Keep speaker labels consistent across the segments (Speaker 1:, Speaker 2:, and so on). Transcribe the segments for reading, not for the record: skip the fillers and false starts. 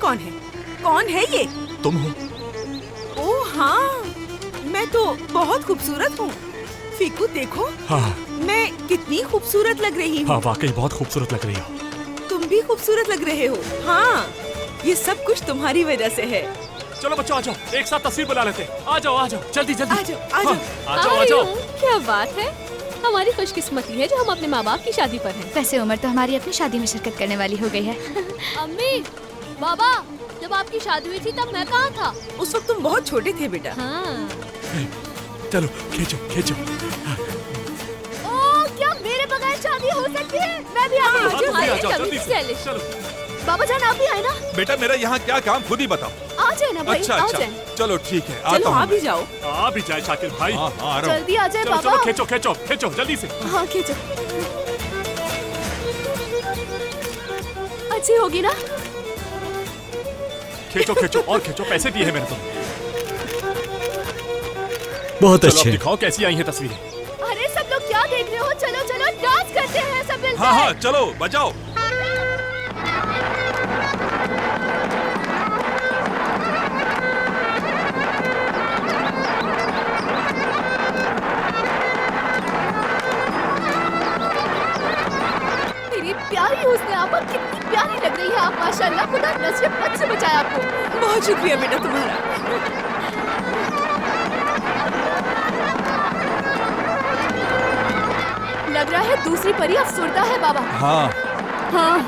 Speaker 1: कौन है? कौन है ये?
Speaker 2: तुम हो?
Speaker 1: ओह हाँ, मैं तो बहुत खूबसूरत हूँ। फीकू देखो,
Speaker 2: हाँ
Speaker 1: मैं कितनी खूबसूरत लग रही हूँ।
Speaker 2: हाँ, वाकई बहुत खूबसूरत लग रही हो।
Speaker 1: तुम भी खूबसूरत लग रहे हो। हाँ, ये सब कुछ तुम्हारी वजह से है।
Speaker 2: चलो बच्चों, आ जाओ, एक साथ तस्वीर बना लेते हैं। आ जाओ जल्दी जल्दी।
Speaker 1: आ जाओ, आ जाओ।
Speaker 2: हाँ, आ जाओ।
Speaker 3: क्या बात है, हमारी खुशकिस्मती है जो हम अपने माँ बाप की शादी पर हैं।
Speaker 4: वैसे उम्र तो हमारी अपनी शादी में शिरकत करने वाली हो गई है।
Speaker 3: अम्मी, बाबा, जब आपकी शादी हुई थी तब मैं कहाँ था?
Speaker 1: उस वक्त तुम बहुत छोटे थे बेटा।
Speaker 3: हाँ।
Speaker 2: चलो खींचो खींचो।
Speaker 3: ओह, क्या मेरे बगैर शादी हो सकती है? मैं भी आ गई।
Speaker 2: हाँ, तुम भी आ जाओ,
Speaker 3: कभी
Speaker 2: जल्दी से।
Speaker 3: चले।
Speaker 2: चलो।
Speaker 3: बाबा जान आप भी आए ना?
Speaker 5: बेटा मेरा यहाँ क्या काम खुद ही बताओ।
Speaker 3: आ जाए ना भाई,
Speaker 5: अच्छा
Speaker 3: आ
Speaker 5: अच्छा,
Speaker 3: जाए।
Speaker 5: चलो ठीक है,
Speaker 1: चलो
Speaker 5: आता
Speaker 1: आ
Speaker 5: हूँ
Speaker 1: भी
Speaker 5: मैं।
Speaker 1: जाओ।
Speaker 2: आ भी जाए शाकिर भाई।
Speaker 5: हाँ हाँ, आ रहा हूँ।
Speaker 3: जल्दी आ जाए
Speaker 2: चलो
Speaker 3: बाबा।
Speaker 2: चलो, खींचो खींचो खींचो जल्दी से।
Speaker 3: हाँ खींचो। अच्छी होगी ना?
Speaker 2: खींचो खींचो और खींचो, पैसे दिए हैं मैंने तुम्हें।
Speaker 6: बहुत
Speaker 2: चलो अब
Speaker 6: अच्छे।
Speaker 2: दिखाओ कैसी आई हैं तस्वीरें।
Speaker 3: अरे सब लोग क्या देख रहे हो? चलो चलो डांस करते हैं सब मिलकर।
Speaker 5: हाँ हाँ चलो बजाओ।
Speaker 3: मेरी प्यारी हुस्न आपा, कितनी प्यारी लग रही है आप, माशाल्लाह। खुदा नसीब बद से बचाए आपको।
Speaker 1: बहुत शुक्रिया बेटा तुम्हारा।
Speaker 3: लग रहा है दूसरी परी अफसुर्दा है बाबा।
Speaker 5: हाँ
Speaker 3: हाँ।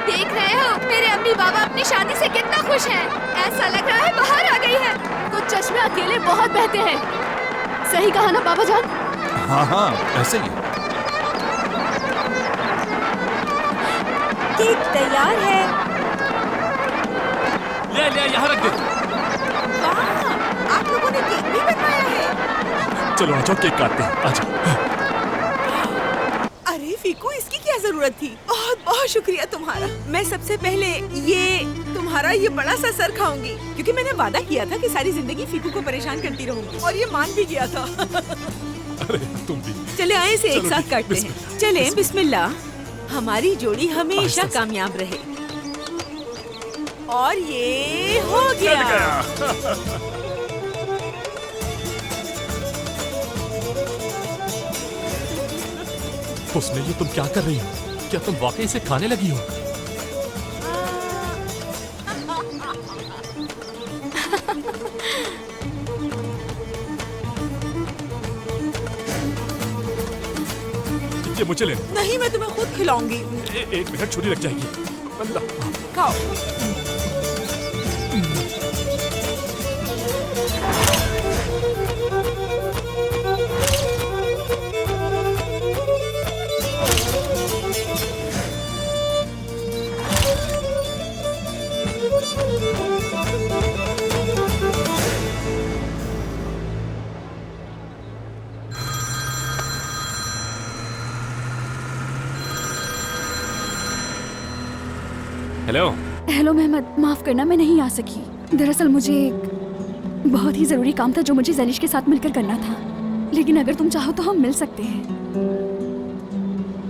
Speaker 4: देख रहे हो मेरे अम्मी बाबा अपनी शादी से कितना खुश हैं। ऐसा लग रहा है बाहर आ गई है।
Speaker 3: कुछ चश्मे अकेले बहुत बहते हैं। सही कहा ना बाबा जान?
Speaker 5: हाँ हाँ ऐसे ही।
Speaker 1: केक तैयार है।
Speaker 2: ले यहाँ रख दे।
Speaker 1: वाह, आप लोगों ने केक भी बनवाया है।
Speaker 2: चलो आ जाओ, केक काटते हैं। आ जाओ।
Speaker 1: अरे फीकू, इसकी क्या जरूरत थी? बहुत बहुत शुक्रिया तुम्हारा। मैं सबसे पहले ये तुम्हारा ये बड़ा सा सर खाऊंगी, क्योंकि मैंने वादा किया था कि सारी जिंदगी फीकू को परेशान करती रहूंगी, और ये मान भी गया था।
Speaker 2: अरे तुम भी।
Speaker 1: चले आए इसे एक
Speaker 2: चलो
Speaker 1: साथ
Speaker 2: ठीक,
Speaker 1: काटते हैं। चले बिस्मिल्लाह। हमारी जोड़ी हमेशा
Speaker 2: आहिस्ता से।
Speaker 1: कामयाब रहे। और ये हो
Speaker 2: चल
Speaker 1: गया।
Speaker 2: गया। उसने ये तुम क्या कर रही हो? क्या तुम वाकई इसे खाने लगी हो? ये मुझे ले।
Speaker 1: नहीं, मैं तुम्हें खुद खिलाऊंगी।
Speaker 2: एक मिनट, छुरी लग जाएगी। अल्लाह।
Speaker 1: खाओ।
Speaker 2: हेलो।
Speaker 4: हेलो मेहमद, माफ करना मैं नहीं आ सकी। दरअसल मुझे एक बहुत ही जरूरी काम था जो मुझे जैनिश के साथ मिलकर करना था। लेकिन अगर तुम चाहो तो हम मिल सकते हैं।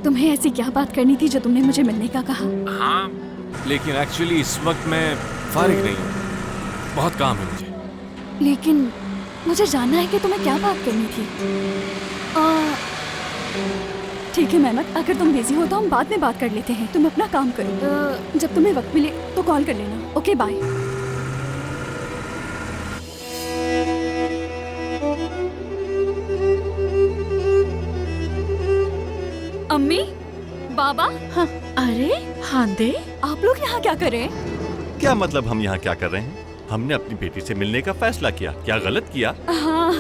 Speaker 4: तुम्हें ऐसी क्या बात करनी थी जो तुमने मुझे मिलने का कहा?
Speaker 7: हाँ, लेकिन एक्चुअली इस वक्त मैं फारिग नहीं हूँ, बहुत काम है मुझे।
Speaker 4: लेकिन मुझे जानना है कि तुम्हें क्या बात करनी थी। ठीक है मेहमद, अगर तुम बिजी हो तो हम बाद में बात कर लेते हैं। तुम अपना काम करो। जब तुम्हें वक्त मिले तो कॉल कर लेना। Okay bye. अम्मी, बाबा।
Speaker 8: हाँ, अरे हांदे,
Speaker 4: आप लोग यहाँ क्या कर रहे हैं?
Speaker 5: क्या मतलब हम यहाँ क्या कर रहे हैं? हमने अपनी बेटी से मिलने का फैसला किया। क्या गलत किया?
Speaker 4: हाँ,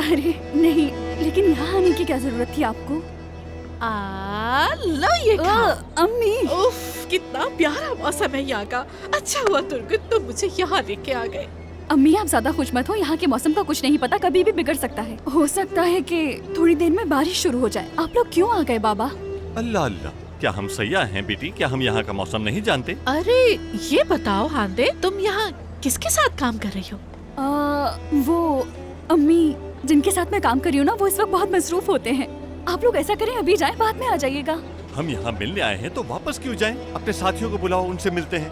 Speaker 4: अरे नहीं, लेकिन यहाँ आने की क्या जरूरत थी आपको?
Speaker 8: लो ये खाओ।
Speaker 4: अम्मी।
Speaker 8: उफ, कितना प्यारा मौसम है यहाँ का। अच्छा हुआ तुर्गुत तुम मुझे यहाँ लेके आ गए।
Speaker 4: अम्मी आप ज्यादा खुश मत हो, यहाँ के मौसम का कुछ नहीं पता, कभी भी बिगड़ सकता है। हो सकता है कि थोड़ी देर में बारिश शुरू हो जाए। आप लोग क्यों आ गए बाबा?
Speaker 5: अल्लाह अल्लाह, क्या हम सयाह हैं बेटी? क्या हम यहाँ का मौसम नहीं जानते?
Speaker 8: अरे ये बताओ हांदे, तुम यहाँ किसके साथ काम कर रही हो?
Speaker 4: वो अम्मी जिनके साथ मैं काम कर रही हूँ ना, वो इस वक्त बहुत मसरूफ होते हैं। आप लोग ऐसा करें, अभी जाएं, बाद में आ जाइएगा।
Speaker 5: हम यहाँ मिलने आए हैं तो वापस क्यों जाएं? अपने साथियों को बुलाओ, उनसे मिलते हैं।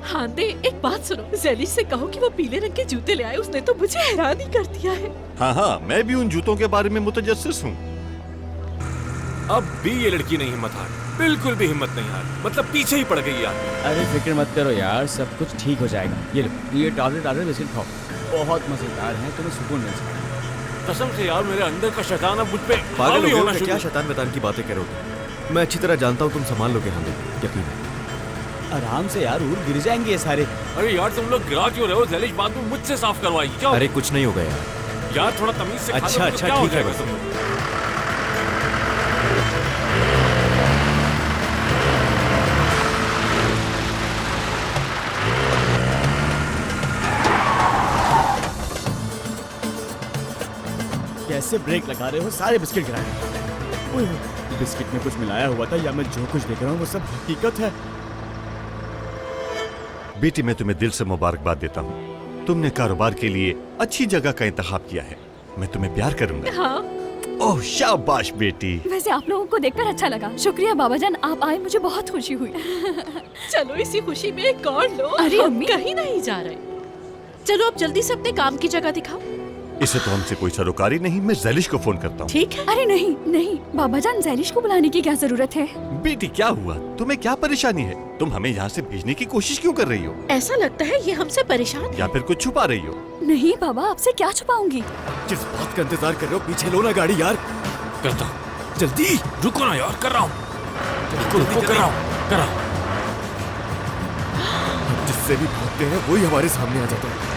Speaker 8: हाँ दे, एक बात सुनो, जेलिश से कहो कि वो पीले रंग के जूते ले आए। उसने तो मुझे हैरान ही कर दिया है।
Speaker 5: हाँ, मैं भी उन जूतों के बारे में मुतजस्सिस हूँ।
Speaker 7: अब भी ये लड़की नहीं हिम्मत हारी, बिल्कुल भी हिम्मत नहीं हारी, मतलब पीछे ही पड़ गई यार।
Speaker 6: अरे फिक्र मत करो यार, सब कुछ ठीक हो जाएगा। ये लो, ये टैबलेट बिस्किट खाओ, बहुत मजेदार है, तुम्हें सुकून मिल जाएगा।
Speaker 7: कसम से यार, मेरे अंदर का शैतान अब मुझ पे
Speaker 9: पागल
Speaker 7: हावी
Speaker 9: हो
Speaker 7: होना
Speaker 9: गए,
Speaker 7: शुरू।
Speaker 9: क्या शैतान वैतान की बातें करोगे? मैं अच्छी तरह जानता हूँ तुम संभाल लोगे हमें, यकीन है।
Speaker 6: आराम से यार, ऊर गिर जाएंगे ये सारे।
Speaker 7: अरे यार तुम लोग गिरा क्यों रहे हो? जेलिश बाद में मुझसे साफ करवाई क्या?
Speaker 9: अरे कुछ नहीं होगा यार।
Speaker 7: यार थोड़ा तमीज से खा लो,
Speaker 9: अच्छा,
Speaker 7: तो
Speaker 9: अच्छा,
Speaker 7: क्या हो
Speaker 9: ठीक है
Speaker 7: जाएगा
Speaker 9: बस।
Speaker 7: तुम लोग?
Speaker 6: कैसे ब्रेक लगा रहे हो? सारे बिस्किट गिराए। ओए, बिस्किट में कुछ मिलाया हुआ था या मैं जो कुछ देख रहा हूँ वो सब हकीकत है?
Speaker 5: बेटी, मैं तुम्हें दिल से मुबारकबाद देता हूँ। तुमने कारोबार के लिए अच्छी जगह का इंतखाब किया है। मैं तुम्हें प्यार करूंगा।
Speaker 8: हाँ।
Speaker 5: ओह शाबाश बेटी।
Speaker 4: वैसे आप लोगों को देखकर अच्छा लगा। शुक्रिया बाबा जान, आप आए, मुझे बहुत खुशी हुई।
Speaker 8: चलो इसी खुशी में एक और लो।
Speaker 4: अरे
Speaker 8: हम
Speaker 4: अम्मी।
Speaker 8: कहीं नहीं जा रहे। चलो अब जल्दी से अपने काम की जगह दिखाओ।
Speaker 5: इसे तो हमसे कोई सरोकारी नहीं, मैं जैलिश को फोन करता हूँ।
Speaker 8: ठीक है।
Speaker 4: अरे नहीं नहीं बाबा जान, जैलिश को बुलाने की क्या जरूरत है?
Speaker 5: बेटी क्या हुआ? तुम्हें क्या परेशानी है? तुम हमें यहाँ से भेजने की कोशिश क्यों कर रही हो?
Speaker 8: ऐसा लगता है ये हमसे परेशान है।
Speaker 5: या फिर कुछ छुपा रही हो?
Speaker 4: नहीं बाबा, आपसे क्या छुपाऊंगी?
Speaker 9: किस बात का इंतजार कर रहे हो? पीछे लो ना गाड़ी यार,
Speaker 7: करता हूँ।
Speaker 9: जल्दी।
Speaker 7: रुको ना यार, कर रहा हूँ। रुको, कर रहा हूँ, कर रहा हूँ।
Speaker 9: जिससे भी भागते हैं वही हमारे सामने आ जाता है।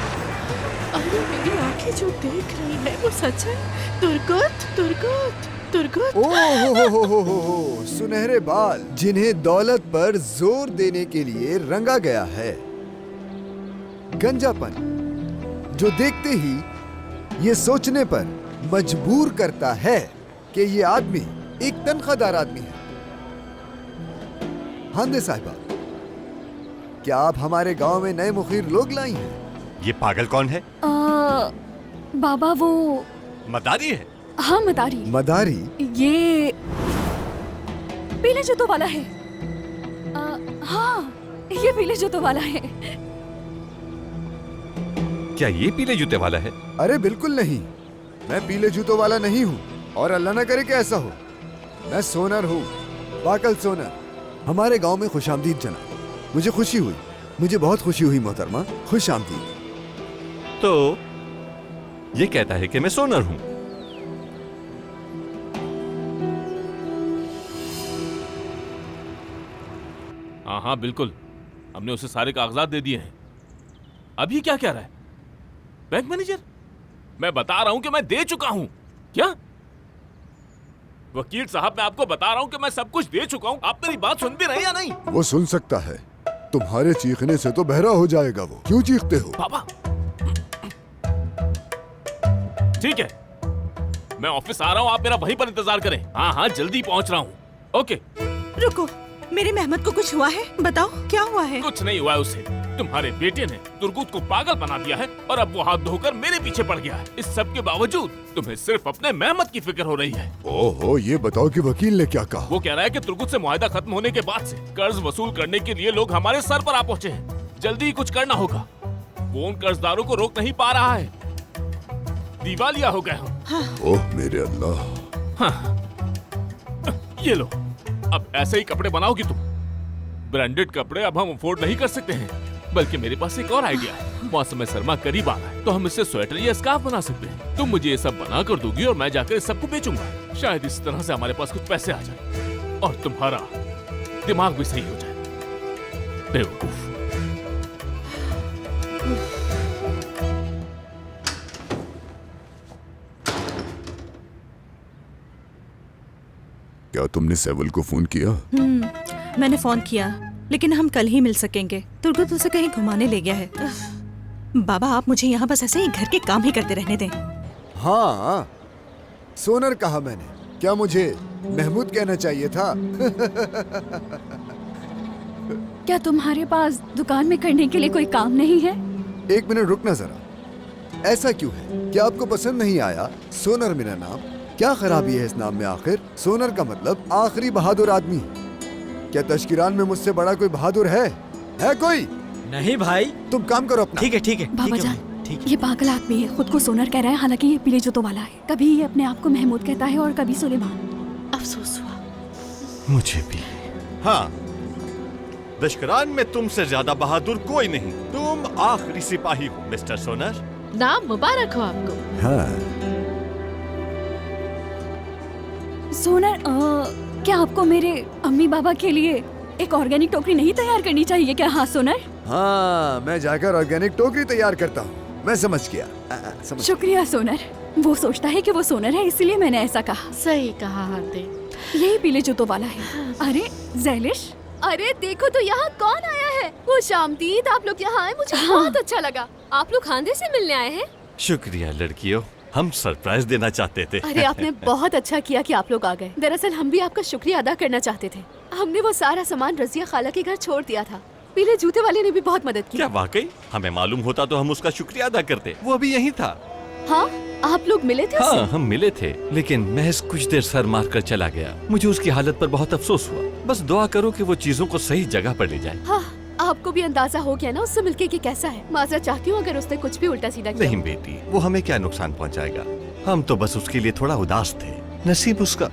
Speaker 8: अरे मेरी आंखें जो देख रही है वो सच है। Turgut, Turgut, Turgut.
Speaker 10: ओह, सुनहरे बाल जिन्हें दौलत पर जोर देने के लिए रंगा गया है। गंजापन जो देखते ही ये सोचने पर मजबूर करता है कि ये आदमी एक तनख्वाहदार आदमी है। हांदे साहिबा, क्या आप हमारे गांव में नए मुखीर लोग लाई हैं?
Speaker 5: ये पागल कौन है?
Speaker 4: बाबा वो
Speaker 5: मदारी है।
Speaker 4: हाँ मदारी।
Speaker 10: मदारी?
Speaker 4: ये पीले जूतों वाला है। हाँ, ये पीले जूतों वाला है।
Speaker 5: क्या ये पीले जूते वाला है?
Speaker 10: अरे बिल्कुल नहीं, मैं पीले जूतों वाला नहीं हूँ, और अल्लाह न करे कि ऐसा हो। मैं सोनर हूँ, बाकल सोनर। हमारे गांव में खुशामदीद जनाब। मुझे खुशी हुई, मुझे बहुत खुशी हुई मोहतरमा। खुशामदीद।
Speaker 5: तो ये कहता है कि मैं सोनर हूँ।
Speaker 7: हाँ हाँ बिल्कुल, हमने उसे सारे कागजात दे दिए हैं। अब ये क्या कह रहा है? Bank manager? मैं बता रहा हूं कि मैं दे चुका हूं। क्या? वकील साहब, मैं आपको बता रहा हूं कि मैं सब कुछ दे चुका हूं। आप मेरी बात सुन भी रहे हैं या नहीं?
Speaker 10: वो सुन सकता है, तुम्हारे चीखने से तो बहरा हो जाएगा वो। क्यों चीखते हो?
Speaker 7: पापा ठीक है, मैं ऑफिस आ रहा हूं, आप मेरा वहीं पर इंतजार करें। हाँ हाँ जल्दी पहुंच रहा हूं। ओके।
Speaker 1: रुको, मेरे मेहमत को कुछ हुआ है? बताओ क्या हुआ है?
Speaker 7: कुछ नहीं हुआ है उसे। तुम्हारे बेटे ने तुर्गुत को पागल बना दिया है और अब वो हाथ धोकर मेरे पीछे पड़ गया है। इस सब के बावजूद तुम्हें सिर्फ अपने मेहमत की फिक्र हो रही है।
Speaker 10: ओहो, ये बताओ कि वकील ने क्या कहा?
Speaker 7: वो कह रहा है कि तुर्गुत से मुआहदा खत्म होने के बाद से कर्ज वसूल करने के लिए लोग हमारे सर पर आ पहुंचे हैं। जल्दी ही कुछ करना होगा। वो उन कर्जदारों को रोक नहीं पा रहा है। दिवालिया हो गए हम।
Speaker 1: हाँ।
Speaker 10: ओह मेरे अल्लाह।
Speaker 7: हाँ। ये लो, अब ऐसे ही कपड़े बनाओगी तुम। ब्रांडेड कपड़े अब हम अफोर्ड नहीं कर सकते हैं, बल्कि मेरे पास एक और आइडिया है। मौसम सरमा करीब आ रहा है, तो हम इससे स्वेटर या स्कार्फ बना सकते हैं। तुम मुझे ये सब बना कर दोगी और मैं जाकर इस सबको बेचूंगा। शायद इस तरह से हमारे पास कुछ पैसे आ जाए और तुम्हारा दिमाग भी सही हो जाए। बेवकूफ।
Speaker 10: क्या तुमने सेवल को फोन किया?
Speaker 1: मैंने फोन किया, लेकिन हम कल ही मिल सकेंगे। तुर्गुत उसे कहीं घुमाने ले गया है। बाबा, आप मुझे यहाँ बस ऐसे ही घर के काम ही करते रहने दें।
Speaker 10: हाँ, सोनर कहा मैंने। क्या मुझे महमूद कहना चाहिए था?
Speaker 4: क्या तुम्हारे पास दुकान में करने के लिए कोई काम नहीं है?
Speaker 10: एक मिनट रुकना जरा। ऐसा क्यों है? क्या आपको पसंद नहीं आया सोनर मेरा नाम? क्या खराबी है इस नाम में? आखिर सोनर का मतलब आखिरी बहादुर आदमी। क्या तश्किरान में मुझसे बड़ा कोई बहादुर है? कोई?
Speaker 6: नहीं भाई।
Speaker 10: तुम काम करो अपना।
Speaker 9: ठीक है ठीक है
Speaker 4: बाबा जान, ये पागल आदमी है, खुद को सोनर कह रहा है, हालांकि ये पीले जूतों वाला है। कभी ये अपने आप को महमूद कहता है और कभी सुलेमान।
Speaker 8: अफसोस हुआ।
Speaker 5: मुझे भी। हाँ, दशकरान में तुमसे ज्यादा बहादुर कोई नहीं। तुम आखिरी सिपाही हो मिस्टर सोनर।
Speaker 8: नाम मुबारक हो आपको।
Speaker 10: हाँ।
Speaker 4: सोनर, क्या आपको मेरे अम्मी बाबा के लिए एक ऑर्गेनिक टोकरी नहीं तैयार करनी चाहिए क्या? हाँ सोनर।
Speaker 10: हाँ, मैं जाकर ऑर्गेनिक टोकरी तैयार करता हूँ। मैं समझ गया। समझ
Speaker 4: शुक्रिया सोनर। वो सोचता है कि वो सोनर है, इसलिए मैंने ऐसा कहा।
Speaker 8: सही कहा हार्दिक।
Speaker 4: यही पीले जूतों वाला है। अरे ज़ैलिश,
Speaker 3: अरे देखो तो यहाँ कौन आया है। वो शामदीद, आप लोग यहाँ आए, मुझे बहुत अच्छा लगा। आप लोग खानदे से मिलने आए हैं?
Speaker 5: शुक्रिया लड़कियों, हम सरप्राइज देना चाहते थे।
Speaker 3: अरे आपने बहुत अच्छा किया कि आप लोग आ गए। दरअसल हम भी आपका शुक्रिया अदा करना चाहते थे। हमने वो सारा सामान रजिया खाला के घर छोड़ दिया था। पीले जूते वाले ने भी बहुत मदद की।
Speaker 5: क्या वाकई? हमें मालूम होता तो हम उसका शुक्रिया अदा करते। वो अभी यहीं था।
Speaker 3: हाँ, आप लोग मिले थे उससे?
Speaker 5: हाँ, हम मिले थे, लेकिन महज कुछ देर सर मार कर चला गया। मुझे उसकी हालत पर बहुत अफसोस हुआ। बस दुआ करो कि वो चीजों को सही जगह पर ले जाए।
Speaker 3: हाँ, आपको भी अंदाजा हो गया ना उससे मिलके कि कैसा है। माजरत चाहती हूँ अगर उसने कुछ भी उल्टा सीधा किया।
Speaker 5: नहीं बेटी, वो हमें क्या नुकसान पहुंचाएगा। हम तो बस उसके लिए थोड़ा उदास थे। नसीब उसका।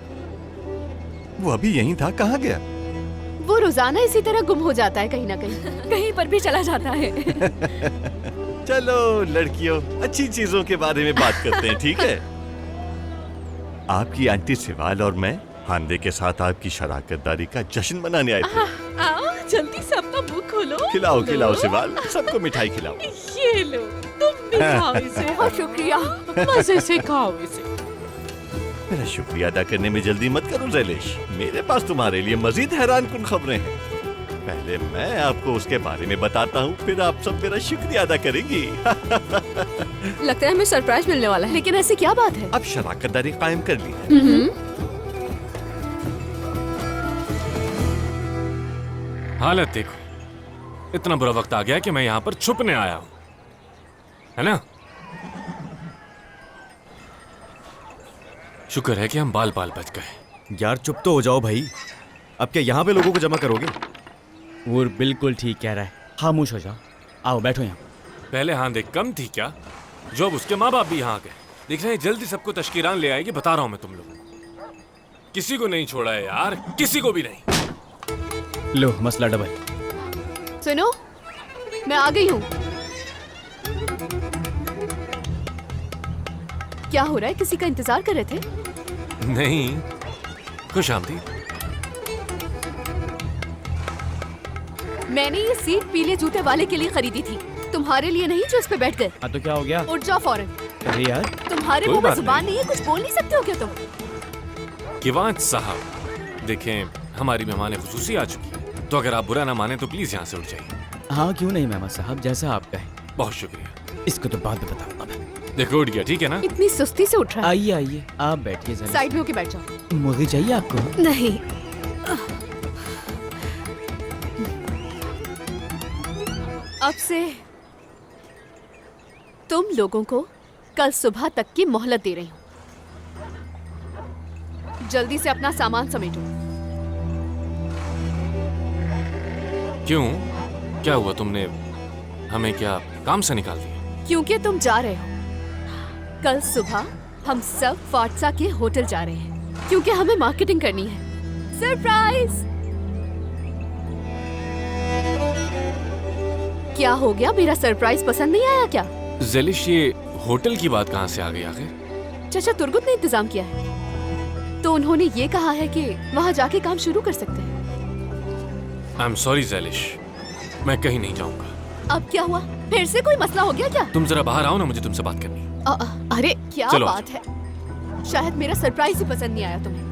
Speaker 5: वो अभी यहीं था, कहाँ गया?
Speaker 3: वो रोजाना इसी तरह गुम हो जाता है, कहीं ना कहीं
Speaker 4: कहीं पर भी चला जाता है।
Speaker 5: चलो लड़कियों, अच्छी चीजों के बारे में बात करते हैं, ठीक है? आपकी आंटी सिवाल और मैं हांदे के साथ आपकी शराकतदारी का जश्न मनाने आए थे।
Speaker 8: आओ जल्दी से अपना मुंह खोलो।
Speaker 5: खिलाओ खिलाओ सिवाल, सबको मिठाई खिलाओ।
Speaker 8: ये लो, तुम भी खाओ इसे।
Speaker 3: बहुत शुक्रिया।
Speaker 8: मजे से खाओ इसे।
Speaker 5: मेरा शुक्रिया अदा करने में जल्दी मत करो ज़ैलिश। मेरे पास तुम्हारे लिए मजीद हैरान कुन खबरें हैं। पहले मैं आपको उसके बारे में बताता हूँ, फिर आप सब मेरा शुक्रिया अदा करेंगी।
Speaker 3: लगता है हमें सरप्राइज मिलने वाला है। लेकिन ऐसी क्या बात है?
Speaker 5: अब शराकतदारी कायम कर ली है।
Speaker 2: हालत देखो, इतना बुरा वक्त आ गया कि मैं यहाँ पर छुपने आया हूँ, है ना? शुक्र है कि हम बाल बाल बच गए।
Speaker 9: यार चुप तो हो जाओ भाई। अब क्या यहाँ पे लोगों को जमा करोगे?
Speaker 6: वो बिल्कुल ठीक कह रहा है। खामोश हो जाओ। आओ बैठो यहाँ।
Speaker 2: पहले हांदे कम थी क्या, जो अब उसके माँ बाप भी यहाँ आ गए। देख रहे हैं, जल्दी सबको तश्कीरान ले आएगी, बता रहा हूँ मैं तुम लोग। किसी को नहीं छोड़ा है यार, किसी को भी नहीं।
Speaker 6: लो मसला डबल।
Speaker 3: सुनो, मैं आ गई हूँ। क्या हो रहा है? किसी का इंतजार कर रहे थे?
Speaker 2: नहीं, खुश आमदीद।
Speaker 3: मैंने ये सीट पीले जूते वाले के लिए खरीदी थी, तुम्हारे लिए नहीं जो इस पे बैठ गए।
Speaker 6: हाँ तो क्या हो गया?
Speaker 3: उठ जाओ फौरन।
Speaker 6: अरे यार
Speaker 3: तुम्हारे
Speaker 2: कोई
Speaker 3: मुंह में
Speaker 2: बात
Speaker 3: जुबान नहीं है, कुछ बोल नहीं सकते हो क्या तुम?
Speaker 2: किवांत साहब, देखें हमारी मेहमान खुसूसी आ चुकी है, तो अगर आप बुरा ना माने तो प्लीज यहाँ से उठ जाइए।
Speaker 6: हाँ क्यों नहीं मेहमान साहब, जैसा आप कहें।
Speaker 2: बहुत शुक्रिया।
Speaker 6: इसको तो बाद में बताऊंगा मैं।
Speaker 2: देखो उठ गया, ठीक है ना?
Speaker 3: इतनी सुस्ती से उठ रहा है।
Speaker 6: आइए आइए, आप बैठिए जरा।
Speaker 3: साइड में होके बैठ जाओ।
Speaker 6: मुर्गी चाहिए आपको?
Speaker 3: नहीं। अब से तुम लोगों को कल सुबह तक की मोहलत दे रही हूँ। जल्दी से अपना सामान समेटो।
Speaker 2: क्यों, क्या हुआ? तुमने हमें क्या काम से निकाल दिया?
Speaker 3: क्योंकि तुम जा रहे हो। कल सुबह हम सब फाटसा के होटल जा रहे हैं, क्योंकि हमें मार्केटिंग करनी है। सरप्राइज! क्या हो गया? मेरा सरप्राइज पसंद नहीं आया क्या?
Speaker 2: ज़ैलिश, ये होटल की बात कहाँ से आ गई आखिर?
Speaker 3: चाचा तुर्गुत ने इंतजाम किया है, तो उन्होंने ये कहा है कि वहाँ जाके काम शुरू कर सकते हैं।
Speaker 2: आई एम सॉरी ज़ैलिश, मैं कहीं नहीं जाऊंगा।
Speaker 3: अब क्या हुआ? फिर से कोई मसला हो गया क्या?
Speaker 2: तुम जरा बाहर आओ ना, मुझे तुमसे बात करनी है।
Speaker 3: अरे क्या
Speaker 2: चलो,
Speaker 3: बात है? शायद मेरा सरप्राइज ही पसंद नहीं आया तुम्हें।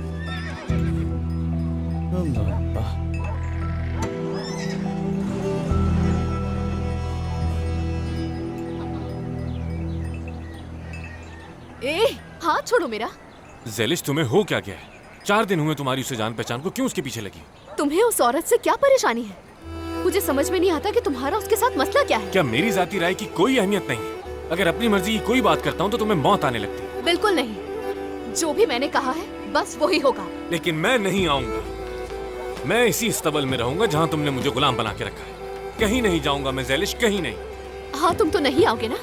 Speaker 3: हाथ छोड़ो मेरा।
Speaker 2: ज़ैलिश, तुम्हें हो क्या गया है? 4 दिन हुए तुम्हारी उसे जान पहचान को, क्यों उसके पीछे लगी?
Speaker 3: तुम्हें उस औरत से क्या परेशानी है? मुझे समझ में नहीं आता कि तुम्हारा उसके साथ मसला क्या है।
Speaker 2: क्या मेरी जाती राय की कोई अहमियत नहीं है? अगर अपनी मर्जी की कोई बात करता हूँ तो तुम्हें मौत आने लगती है।
Speaker 3: बिल्कुल नहीं, जो भी मैंने कहा है बस वही होगा।
Speaker 2: लेकिन मैं नहीं आऊंगा। मैं इसी इस्तबल में रहूंगा जहाँ तुमने मुझे गुलाम बना के रखा है। कहीं नहीं जाऊंगा मैं ज़ैलिश, कहीं नहीं।
Speaker 3: हाँ, तुम तो नहीं आओगे ना,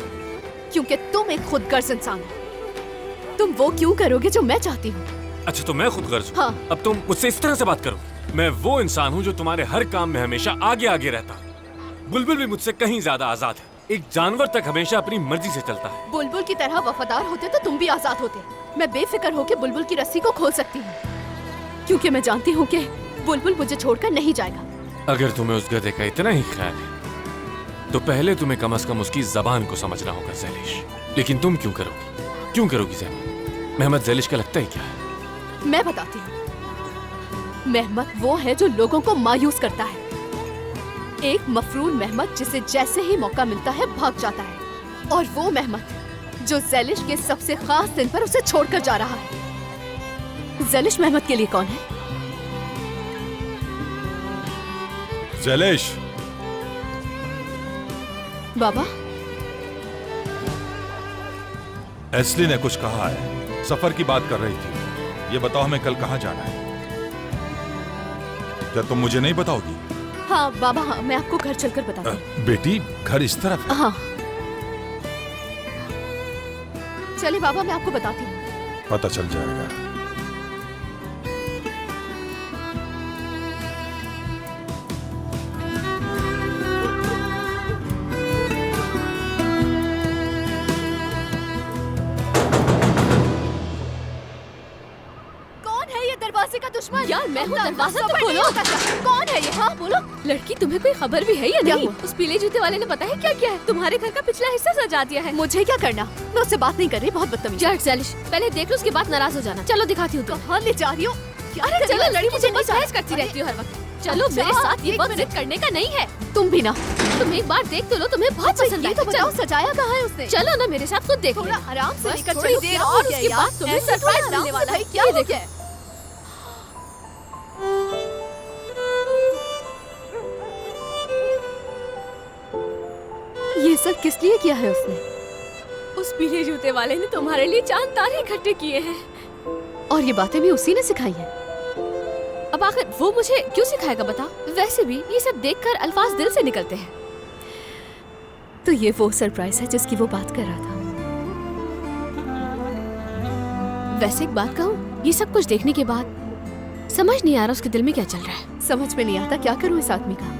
Speaker 3: क्योंकि तुम एक खुदगर्ज इंसान हो। तुम वो क्यों करोगे जो मैं चाहती हूँ?
Speaker 2: अच्छा, तो मैं खुदगर्ज हूँ?
Speaker 3: हाँ।
Speaker 2: अब तुम मुझसे इस तरह से बात करो। मैं वो इंसान हूँ जो तुम्हारे हर काम में हमेशा आगे आगे रहता है। बुलबुल भी मुझसे कहीं ज्यादा आजाद है। एक जानवर तक हमेशा अपनी मर्जी से चलता है।
Speaker 3: बुलबुल की तरह वफादार होते तो तुम भी आजाद होते। मैं बेफिक्र होकर बुलबुल की रस्सी को खोल सकती हूँ, क्योंकि मैं जानती हूँ कि बुलबुल मुझे छोड़कर नहीं जाएगा।
Speaker 2: अगर तुम्हें उस गधे का इतना ही ख्याल है तो पहले तुम्हें कम से कम उसकी जबान को समझना होगा ज़ैलिश। लेकिन तुम क्यों करोगी? क्यों करोगी ज़ैलिश? मेहमद ज़ैलिश का लगता ही क्या है? मैं
Speaker 3: बताती हूँ। मेहमद वो है जो लोगों को मायूस करता है। एक मफरूल मेहमद जिसे जैसे ही मौका मिलता है भाग जाता है, और वो मेहमद जो ज़ैलिश के सबसे खास दिन पर उसे छोड़कर जा रहा है। ज़ैलिश मेहमद के लिए कौन है?
Speaker 11: ज़ैलिश।
Speaker 3: बाबा,
Speaker 11: एस्ली ने कुछ कहा है, सफर की बात कर रही थी। ये बताओ हमें कल कहाँ जाना है? क्या तुम मुझे नहीं बताओगी?
Speaker 3: हाँ बाबा, हाँ, मैं आपको घर चलकर बताती हूँ।
Speaker 11: बेटी, घर इस तरफ?
Speaker 3: हाँ, चलिए बाबा, मैं आपको बताती हूँ।
Speaker 11: पता चल जाएगा।
Speaker 3: दरवाजे का दुश्मन। यार मैं हूँ, दरवाजा तो खोलो। कौन है ये? हाँ बोलो।
Speaker 4: लड़की, तुम्हें कोई खबर भी है या नहीं? उस पीले जूते वाले ने पता है क्या किया है? तुम्हारे घर का पिछला हिस्सा सजा दिया है।
Speaker 3: मुझे क्या करना? मैं उससे बात नहीं कर रही, बहुत बदतमीज।
Speaker 4: ज़ैलिश, पहले देख लो, उसके बाद नाराज हो जाना। चलो दिखाती हूँ।
Speaker 3: कहाँ ले जा रही हो?
Speaker 4: अरे चलो, लड़ी मुझे बहस करती रहती हो हर वक्त। चलो मेरे साथ, ये वक्त जिद करने का नहीं है।
Speaker 3: तुम भी ना।
Speaker 4: तुम एक बार देख तो लो, तुम्हें बहुत पसंद आएगा।
Speaker 3: तो बताओ, सजाया कहाँ है उसने?
Speaker 4: चलो ना मेरे साथ, खुद देख लो।
Speaker 3: आराम से लेकर
Speaker 4: थोड़ी देर और उसके बाद तुम्हें सरप्राइज मिलने वाला है। क्या देखे?
Speaker 3: ये सब किस लिए किया है उसने?
Speaker 4: उस पीले जूते वाले ने तुम्हारे लिए चांद तारे इकट्ठे किए हैं।
Speaker 3: और ये बातें भी उसी ने सिखाई है।
Speaker 4: अब आखिर वो मुझे क्यों सिखाएगा बता? वैसे भी ये सब देखकर अल्फाज दिल से निकलते हैं।
Speaker 3: तो ये वो सरप्राइज है जिसकी वो बात कर रहा था।
Speaker 4: वैसे एक बात कहूँ, ये सब कुछ देखने के बाद समझ नहीं आ रहा उसके दिल में क्या चल रहा है।
Speaker 3: समझ में नहीं आता क्या करूँ इस आदमी का।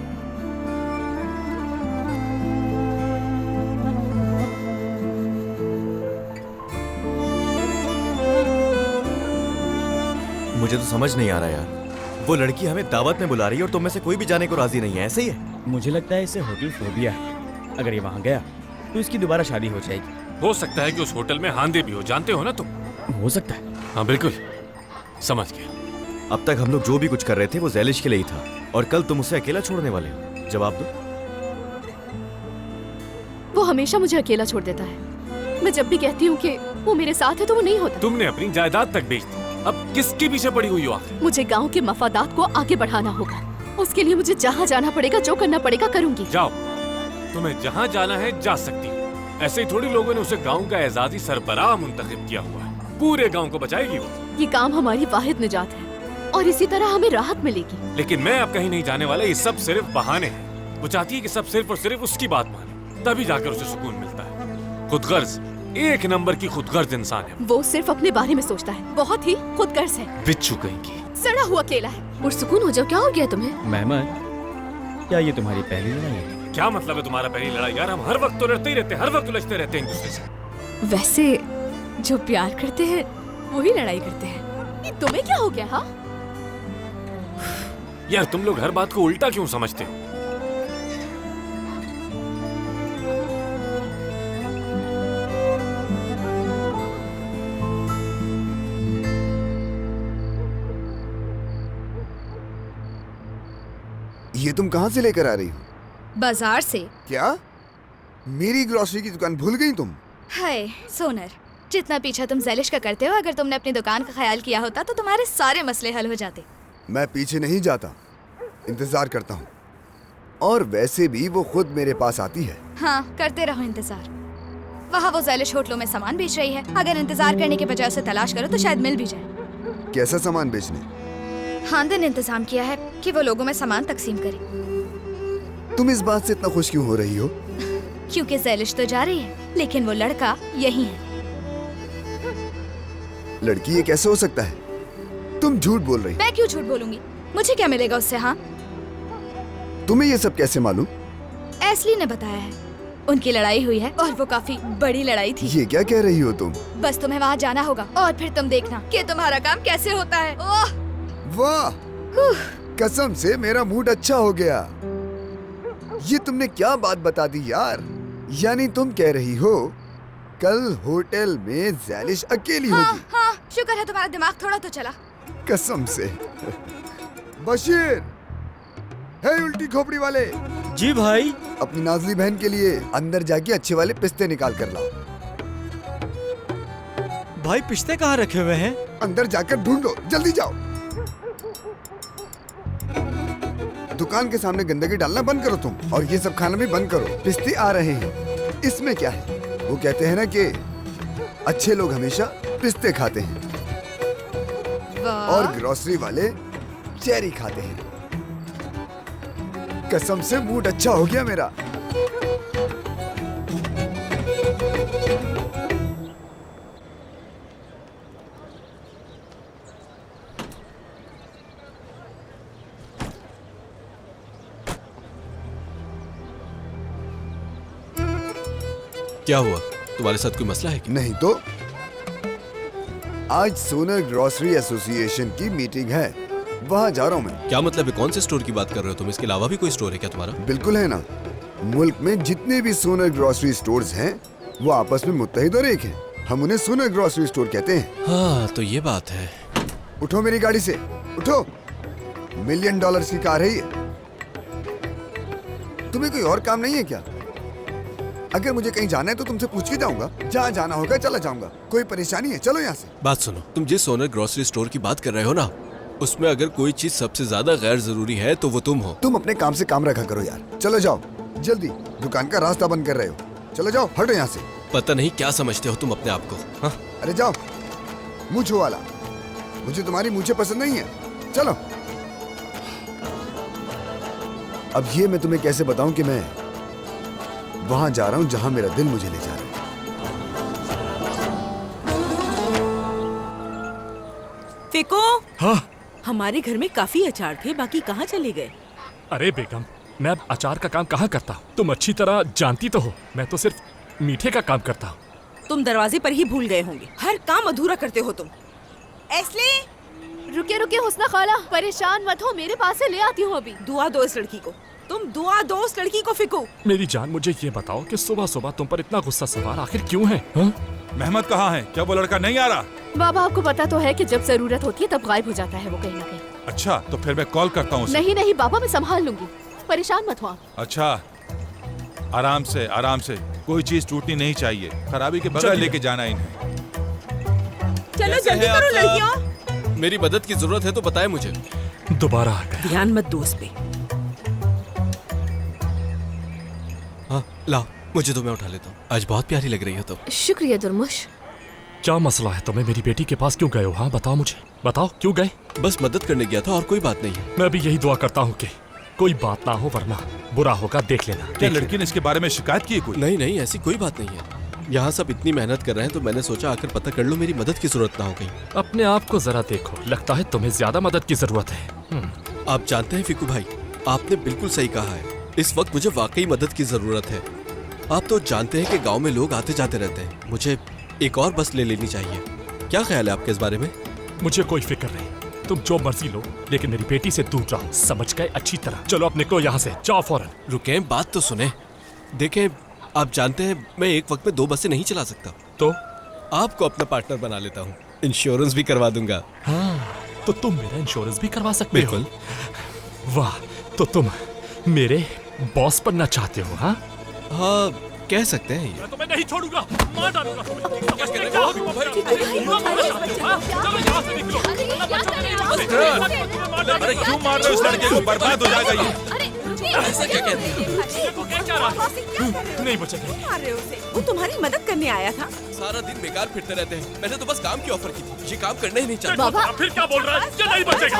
Speaker 9: मुझे तो समझ नहीं आ रहा यार। वो लड़की हमें दावत में बुला रही है और तुम में से कोई भी जाने को राजी नहीं है, ऐसे ही है?
Speaker 6: मुझे लगता है इसे होटल फोबिया है। अगर ये वहाँ गया तो इसकी दोबारा शादी हो जाएगी।
Speaker 2: हो सकता है कि उस होटल में हांदे भी हो, जानते हो ना तुम?
Speaker 6: हो सकता है।
Speaker 2: हाँ बिल्कुल, समझ गया।
Speaker 9: अब तक हम लोग जो भी कुछ कर रहे थे वो ज़ैलिश के लिए ही था, और कल तुम उसे अकेला छोड़ने वाले हो। जवाब दो।
Speaker 3: वो हमेशा मुझे अकेला छोड़ देता है। मैं जब भी कहती हूँ कि वो मेरे साथ है तो वो नहीं होता।
Speaker 2: तुमने अपनी जायदाद तक बेच दी, अब किसके पीछे पड़ी हुई हो आखिर?
Speaker 3: मुझे गांव के मफादात को आगे बढ़ाना होगा। उसके लिए मुझे जहाँ जाना पड़ेगा, जो करना पड़ेगा करूंगी।
Speaker 2: जाओ, तुम्हें जहाँ जाना है जा सकती हो। ऐसे ही थोड़ी लोगों ने उसे गांव का एजाजी सरबराह मुंतखब किया हुआ है। पूरे गांव को बचाएगी वो।
Speaker 3: ये काम हमारी वाहिद निजात है और इसी तरह हमें राहत मिलेगी।
Speaker 2: लेकिन मैं अब कहीं नहीं जाने वाला। ये सब सिर्फ बहाने हैं। वो चाहती है कि सब सिर्फ और सिर्फ उसकी बात माने, तभी जाकर उसे सुकून मिलता है। खुदगर्ज, एक नंबर की खुदगर्ज इंसान है।
Speaker 3: वो सिर्फ अपने बारे में सोचता है, बहुत ही खुदगर्ज है।
Speaker 2: बिच्छू कहीं की।
Speaker 3: सड़ा हुआ केला है।
Speaker 4: पुरसुकून हो जाओ, क्या हो गया तुम्हें?
Speaker 6: मेहमद, क्या ये तुम्हारी पहली लड़ाई है?
Speaker 2: क्या मतलब है तुम्हारा पहली लड़ाई? यार हम हर वक्त तो लड़ते ही रहते हैं, हर वक्त उलझते रहते हैं एक दूसरे से।
Speaker 4: वैसे जो प्यार करते हैं वही लड़ाई करते हैं।
Speaker 3: ये तुम्हें क्या हो गया? हाँ
Speaker 2: यार तुम लोग हर बात को उल्टा क्यों समझते हो?
Speaker 10: ये तुम कहाँ से लेकर आ रही हो?
Speaker 12: बाजार से।
Speaker 10: क्या मेरी ग्रोसरी की दुकान भूल गई तुम?
Speaker 12: हाय सोनर, जितना पीछा तुम ज़ैलिश का करते हो, अगर तुमने अपनी दुकान का ख्याल किया होता तो तुम्हारे सारे मसले हल हो जाते।
Speaker 10: मैं पीछे नहीं जाता, इंतजार करता हूँ। और वैसे भी वो खुद मेरे पास आती है।
Speaker 12: हाँ, करते रहो इंतजार। वहाँ वो ज़ैलिश होटलों में सामान बेच रही है। अगर इंतजार करने के बजाय उसे तलाश करो तो शायद मिल भी जाए।
Speaker 10: कैसा सामान बेचने?
Speaker 12: हांदे ने इंतजाम किया है कि वो लोगों में सामान तकसीम करे।
Speaker 10: तुम इस बात से इतना खुश क्यों हो रही हो?
Speaker 12: क्योंकि ज़ैलिश तो जा रही है, लेकिन वो लड़का यही है।
Speaker 10: लड़की ये कैसे हो सकता है? तुम झूठ बोल रही हो।
Speaker 12: मैं क्यों झूठ बोलूंगी? मुझे क्या मिलेगा उससे? हाँ,
Speaker 10: तुम्हें ये सब कैसे मालूम?
Speaker 12: एस्ली ने बताया है। उनकी लड़ाई हुई है और वो काफी बड़ी लड़ाई थी।
Speaker 10: ये क्या कह रही हो तुम?
Speaker 12: बस तुम्हें वहाँ जाना होगा और फिर तुम देखना कि तुम्हारा काम कैसे होता है। ओह
Speaker 10: वाह, कसम से मेरा मूड अच्छा हो गया। ये तुमने क्या बात बता दी यार। यानी तुम कह रही हो कल होटल में ज़ैलिश अकेली होगी?
Speaker 12: हाँ, शुक्र है तुम्हारा दिमाग थोड़ा तो चला।
Speaker 10: कसम से। बशीर, हे उल्टी खोपड़ी वाले।
Speaker 6: जी भाई।
Speaker 10: अपनी नाज़ली बहन के लिए अंदर जाके अच्छे वाले पिस्ते निकाल कर लाओ।
Speaker 6: भाई पिस्ते कहाँ रखे हुए हैं?
Speaker 10: अंदर जाकर ढूंढो, जल्दी जाओ। दुकान के सामने गंदगी डालना बंद करो तुम, और ये सब खाना भी बंद करो। पिस्ते आ रहे हैं। इसमें क्या है? वो कहते हैं ना कि अच्छे लोग हमेशा पिस्ते खाते हैं और ग्रोसरी वाले चेरी खाते हैं। कसम से मूड अच्छा हो गया मेरा।
Speaker 13: क्या हुआ? तुम्हारे साथ कोई मसला है क्या?
Speaker 10: नहीं तो। आज सोनर ग्रोसरी एसोसिएशन की मीटिंग है, वहाँ जा रहा हूँ मैं।
Speaker 13: क्या मतलब है? कौन से स्टोर की बात कर रहे हो तुम? इसके अलावा भी कोई स्टोर है क्या तुम्हारा?
Speaker 10: बिल्कुल है ना। मुल्क में जितने भी सोनर ग्रोसरी स्टोर्स हैं वो आपस में मुत्तहिद और एक हैं। हम उन्हें सोनर ग्रोसरी स्टोर कहते हैं।
Speaker 13: हाँ तो ये बात है।
Speaker 10: उठो मेरी गाड़ी से, उठो। $1 मिलियन की कार है ये। तुम्हें कोई और काम नहीं है क्या? अगर मुझे कहीं जाना है तो तुमसे पूछ के जाऊंगा। जहाँ जाना होगा चला जाऊंगा। कोई परेशानी है? चलो यहाँ से।
Speaker 13: बात सुनो, तुम जिस सोनर ग्रोसरी स्टोर की बात कर रहे हो ना, उसमें अगर कोई चीज सबसे ज्यादा गैर जरूरी है तो वो तुम हो।
Speaker 10: तुम अपने काम से काम रखा करो यार। चलो जाओ जल्दी, दुकान का रास्ता बंद कर रहे हो। चलो जाओ, हटो यहाँ से।
Speaker 13: पता नहीं क्या समझते हो तुम अपने आप को। हाँ?
Speaker 10: अरे जाओ, मूंछों वाला। मुझे तुम्हारी मूंछें पसंद नहीं है। चलो। अब ये मैं तुम्हें कैसे बताऊं कि मैं वहां जा रहा हूं जहां मेरा दिल मुझे ले जा रहा है।
Speaker 1: फिको,
Speaker 14: हाँ?
Speaker 1: हमारे घर में काफी अचार थे, बाकी कहाँ चले गए?
Speaker 14: अरे बेगम, मैं अब अचार का काम कहाँ करता हूँ? तुम अच्छी तरह जानती तो हो, मैं तो सिर्फ मीठे का काम करता हूँ।
Speaker 1: तुम दरवाजे पर ही भूल गए होंगे। हर काम अधूरा करते हो तुम। एस्ली,
Speaker 3: रुके रुके हुस्ना खाला, परेशान मत हो, मेरे पास से ले आती हूँ अभी।
Speaker 1: दुआ दो इस लड़की को। तुम दुआ दो उस लड़की को फिको।
Speaker 14: मेरी जान, मुझे ये बताओ कि सुबह सुबह तुम पर इतना गुस्सा सवार आखिर क्यों है?
Speaker 11: मेहमद कहाँ है? क्या वो लड़का नहीं आ रहा?
Speaker 3: बाबा, आपको पता तो है कि जब जरूरत होती है तब गायब हो जाता है वो कहीं ना कहीं।
Speaker 11: अच्छा, तो फिर मैं कॉल करता हूँ उसे।
Speaker 3: नहीं नहीं बाबा, मैं संभाल लूंगी, परेशान मत हो आप।
Speaker 11: अच्छा, आराम से आराम से। कोई चीज टूटनी नहीं चाहिए। खराबी के बगैर लेके जाना इन्हें।
Speaker 1: चलो जल्दी करो लड़कियों।
Speaker 13: मेरी मदद की जरूरत है तो बताए मुझे।
Speaker 14: दोबारा आ गया।
Speaker 1: ध्यान मत दो उस पे।
Speaker 13: हाँ लाओ, मुझे तो मैं उठा लेता हूँ। आज बहुत प्यारी लग रही हो तुम।
Speaker 3: शुक्रिया दुर्मुश।
Speaker 14: क्या मसला है तुम्हें? मेरी बेटी के पास क्यों गए हो? हाँ बताओ मुझे, बताओ क्यों गए?
Speaker 13: बस मदद करने गया था और कोई बात नहीं है।
Speaker 14: मैं भी यही दुआ करता हूँ कि कोई बात ना हो, वरना बुरा होगा। देख लेना।
Speaker 11: क्या लड़की ने इसके बारे में शिकायत की है कोई?
Speaker 13: नहीं नहीं, ऐसी कोई बात नहीं है। यहाँ सब इतनी मेहनत कर रहे हैं तो मैंने सोचा आकर पता कर लो, मेरी मदद की जरूरत ना हो कहीं।
Speaker 14: अपने आप को जरा देखो, लगता है तुम्हें ज्यादा मदद की जरूरत है।
Speaker 13: आप जानते हैं फिकू भाई, आपने बिल्कुल सही कहा है। इस वक्त मुझे वाकई मदद की जरूरत है। आप तो जानते हैं कि गांव में लोग आते जाते रहते हैं। मुझे एक और बस ले लेनी चाहिए। क्या ख्याल है आपके इस बारे में?
Speaker 14: मुझे कोई फिक्र नहीं, तुम जो मर्जी लो, लेकिन मेरी बेटी से दूर रहो। समझ गए? अच्छी तरह। चलो अब निकलो यहाँ से, जाओ फौरन।
Speaker 13: रुके, बात तो सुने। देखें, आप जानते हैं मैं एक वक्त में 2 बसें नहीं चला सकता।
Speaker 14: तो
Speaker 13: आपको अपना पार्टनर बना लेता हूँ। इंश्योरेंस भी करवा दूंगा।
Speaker 14: हाँ, तो तुम मेरा इंश्योरेंस भी करवा सकते हो?
Speaker 13: बिल्कुल।
Speaker 14: वाह, तो तुम मेरे बॉस बनना चाहते हो? हाँ
Speaker 13: हाँ, कह सकते हैं।
Speaker 14: मैं तुम्हें नहीं छोड़ूंगा, मार डालूंगा तुम्हें।
Speaker 11: अरे क्यों मार रहे हो उस लड़के को? बर्बाद हो जाएगा ये।
Speaker 13: ऐसा क्या कहते हैं?
Speaker 14: नहीं बचेगा।
Speaker 1: मार रहे हो उसे? वो तुम्हारी मदद करने आया था।
Speaker 13: सारा दिन बेकार फिरते रहते हैं। मैंने तो बस काम की ऑफर की थी। ये काम करना ही नहीं चाहता।
Speaker 14: बाबा फिर क्या बोल रहा है? ये नहीं बचेगा।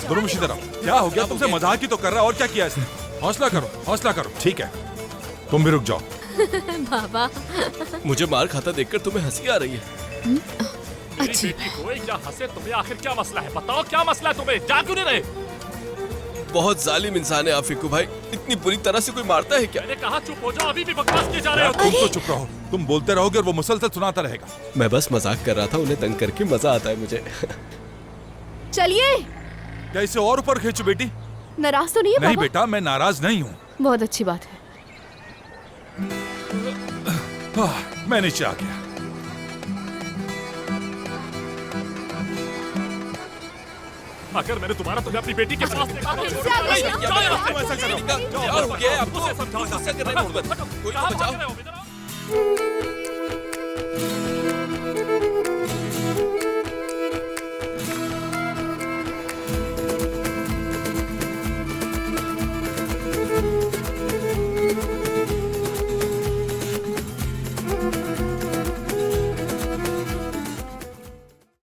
Speaker 11: दोनों इधर आओ। क्या हो गया? तुमसे मजाक ही तो कर रहा है और क्या किया इसने? हौसला करो, हौसला करो। ठीक है, तुम भी रुक जाओ।
Speaker 3: बाबा
Speaker 13: मुझे मार खाता देखकर तुम्हें हंसी आ रही है।
Speaker 14: अच्छी बेटी को या हंसे तुम्हें, आखिर क्या मसला है? बताओ क्या मसला है तुम्हें? जा क्यों नहीं रहे?
Speaker 13: बहुत जालिम इंसान है आप फिक्कू भाई। इतनी बुरी तरह से कोई मारता है क्या?
Speaker 14: मैंने कहा चुप हो जाओ, अभी भी बकवास किए जा रहे हो।
Speaker 11: तुम तो चुप रहो। तुम बोलते रहोगे और वो मुसलसल सुनाता रहेगा।
Speaker 13: मैं बस मजाक कर रहा था, उन्हें तंग करके मजा आता है मुझे।
Speaker 3: चलिए।
Speaker 11: क्या इसे और ऊपर खींचो बेटी?
Speaker 3: नाराज तो नहीं है
Speaker 11: नहीं
Speaker 3: बाबा?
Speaker 11: बेटा, मैं नाराज नहीं हूँ।
Speaker 3: बहुत अच्छी बात है।
Speaker 11: मैं नीचे आ गया।
Speaker 14: अगर मैंने तुम्हारा तुम्हें अपनी बेटी के पास देखा तो
Speaker 13: कोई तो बचाओ।